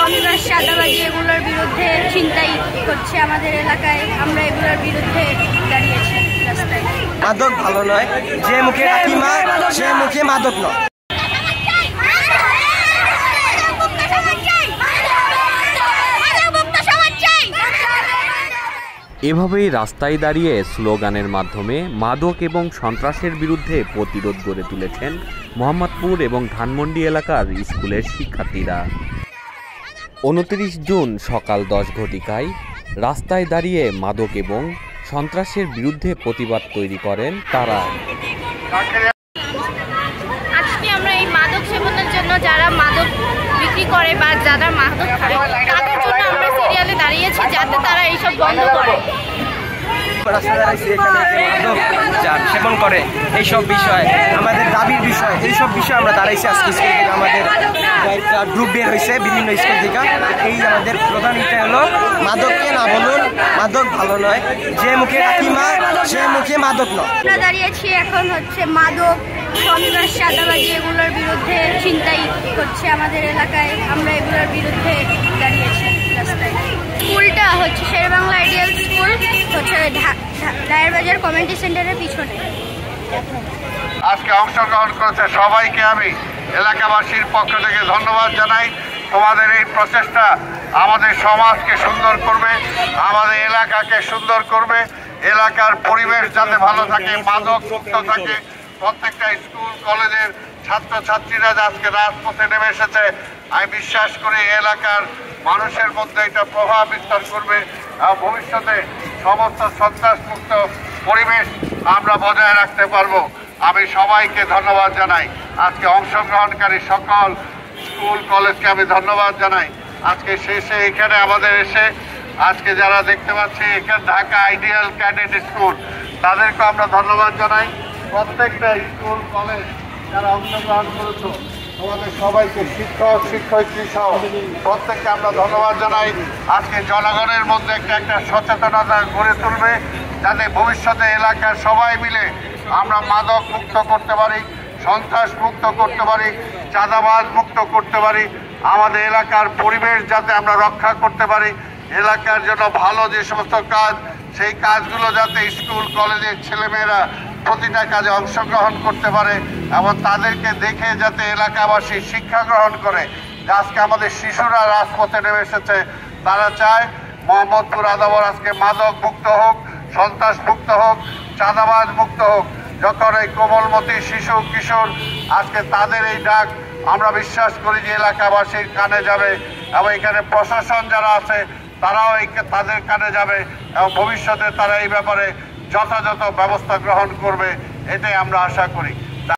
সন্ত্রাস, চাঁদাবাজি এগুলোর বিরুদ্ধে ছিনতাই করছে আমাদের এলাকায়। আমরা এগুলোর বিরুদ্ধে দাঁড়িয়েছি রাস্তায়। মাদক ভালো নয়, যে মুখে কাকিমা সে মুখে মাদক নয়। এভাবেই রাস্তায় দাঁড়িয়ে স্লোগানের মাধ্যমে মাদক এবং সন্ত্রাসের বিরুদ্ধে প্রতিরোধ গড়ে তুলেছেন মোহাম্মদপুর এবং ধানমন্ডি এলাকার স্কুলের শিক্ষার্থীরা। 29 জুন সকাল 10 ঘটিকায় রাস্তায় দাঁড়িয়ে মাদক এবং সন্ত্রাসের বিরুদ্ধে প্রতিবাদ তৈরি করেন তারা। আজকে আমরা এই মাদক সেবনের জন্য, যারা মাদক বিক্রি করে বা যারা মাদক খায় তাদের জন্য আমরা সিরিয়ালে দাঁড়িয়েছি, যাতে তারা এইসব বন্ধ করে। সেবন করে এইসব বিষয় আমাদের দাবির বিষয়, এইসব বিষয় আমরা দাঁড়াইছি। আজকে স্কুল থেকে আমাদের কয়েকটা গ্রুপ বের হয়েছে বিভিন্ন স্কুল থেকে। এই আমাদের প্রধান ইটা হলো মাদককে না বলুন, মাদক ভালো নয়, যে মুখে কাকিমা সে মুখে মাদক নয়। আমরা দাঁড়িয়েছি এখন মাদক, সন্ত্রাস, চাঁদাবাজি এগুলোর বিরুদ্ধে ছিনতাই করছে আমাদের এলাকায়। আমরা এগুলোর বিরুদ্ধে দাঁড়িয়েছি রাস্তায়। স্কুলটা শেরেবাংলা আইডিয়াল স্কুল, ডায়ারবাজার কমিউনিটি সেন্টারের পিছনে। আজকে অংশগ্রহণ করেছে সবাইকে আমি এলাকাবাসীর পক্ষ থেকে ধন্যবাদ জানাই। তোমাদের এই প্রচেষ্টা আমাদের সমাজকে সুন্দর করবে, আমাদের এলাকাকে সুন্দর করবে। এলাকার পরিবেশ যাতে ভালো থাকে, মাদক মুক্ত থাকে। প্রত্যেকটা স্কুল কলেজের ছাত্রছাত্রীরা আজকে রাজপথে নেমে এসেছে। আমি বিশ্বাস করি এলাকার মানুষের মধ্যে এটা প্রভাব বিস্তার করবে। ভবিষ্যতে সমস্ত সন্ত্রাসমুক্ত পরিবেশ আমরা বজায় রাখতে পারবো। আমি সবাইকে ধন্যবাদ জানাই। আজকে অংশগ্রহণকারী সকল স্কুল কলেজকে আমি ধন্যবাদ জানাই। আজকে শেষে এখানে আমাদের এসে আজকে যারা দেখতে পাচ্ছি এখানে ঢাকা আইডিয়াল ক্যাডেট স্কুল, তাদেরকে আমরা ধন্যবাদ জানাই। প্রত্যেকটা স্কুল কলেজ যারা অংশগ্রহণ করেছো তোমাদের সবাইকে, শিক্ষক শিক্ষয়িত্রী সহ প্রত্যেককে আমরা ধন্যবাদ জানাই। আজকে জনগণের মধ্যে একটা সচেতনতা গড়ে তুলবে, যাতে ভবিষ্যতে এলাকার সবাই মিলে আমরা মাদক মুক্ত করতে পারি, সন্ত্রাস মুক্ত করতে পারি, চাঁদাবাজ মুক্ত করতে পারি। আমাদের এলাকার পরিবেশ যাতে আমরা রক্ষা করতে পারি, এলাকার জন্য ভালো যে সমস্ত কাজ, সেই কাজগুলো যাতে স্কুল কলেজের ছেলেমেয়েরা প্রতিটা কাজে অংশগ্রহণ করতে পারে এবং তাদেরকে দেখে যাতে এলাকাবাসী শিক্ষা গ্রহণ করে। আজকে আমাদের শিশুরা রাজপথে নেমে এসেছে, তারা চায় মোহাম্মদপুর আদাবর আজকে মাদক মুক্ত হোক, সন্ত্রাস মুক্ত হোক, চাঁদাবাজ মুক্ত হোক। যখন এই কোমলমতি শিশু কিশোর আজকে তাদের এই ডাক আমরা বিশ্বাস করি যে এলাকাবাসীর কানে যাবে এবং এখানে প্রশাসন যারা আছে তারাও তাদের কানে যাবে এবং ভবিষ্যতে তারা এই ব্যাপারে যথাযথ ব্যবস্থা গ্রহণ করবে, এটাই আমরা আশা করি।